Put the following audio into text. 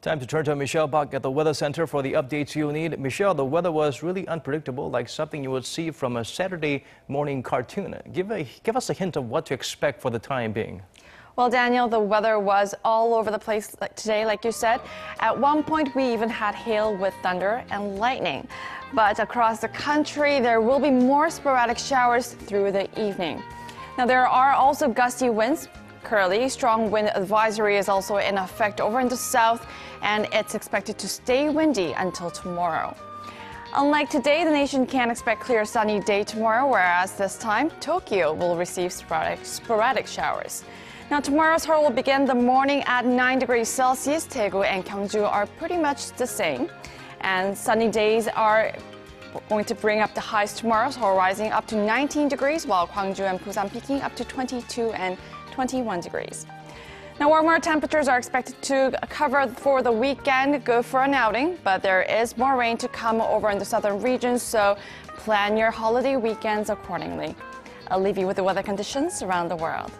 Time to turn to Michelle back at the Weather Center for the updates you need. Michelle, the weather was really unpredictable, like something you would see from a Saturday morning cartoon. Give us a hint of what to expect for the time being. Well, Daniel, the weather was all over the place today, like you said. At one point, we even had hail with thunder and lightning. But across the country, there will be more sporadic showers through the evening. Now, there are also gusty winds. Currently, strong wind advisory is also in effect over in the south, and it's expected to stay windy until tomorrow. Unlike today, the nation can expect clear sunny day tomorrow, whereas this time, Tokyo will receive sporadic showers. Now, tomorrow, Seoul will begin the morning at 9 degrees Celsius. Daegu and Gyeongju are pretty much the same. And sunny days are going to bring up the highs tomorrow, Seoul rising up to 19 degrees, while Gwangju and Busan peaking up to 22 and 21 degrees. Now, warmer temperatures are expected to cover for the weekend. Good for an outing, but there is more rain to come over in the southern regions, so plan your holiday weekends accordingly. I'll leave you with the weather conditions around the world.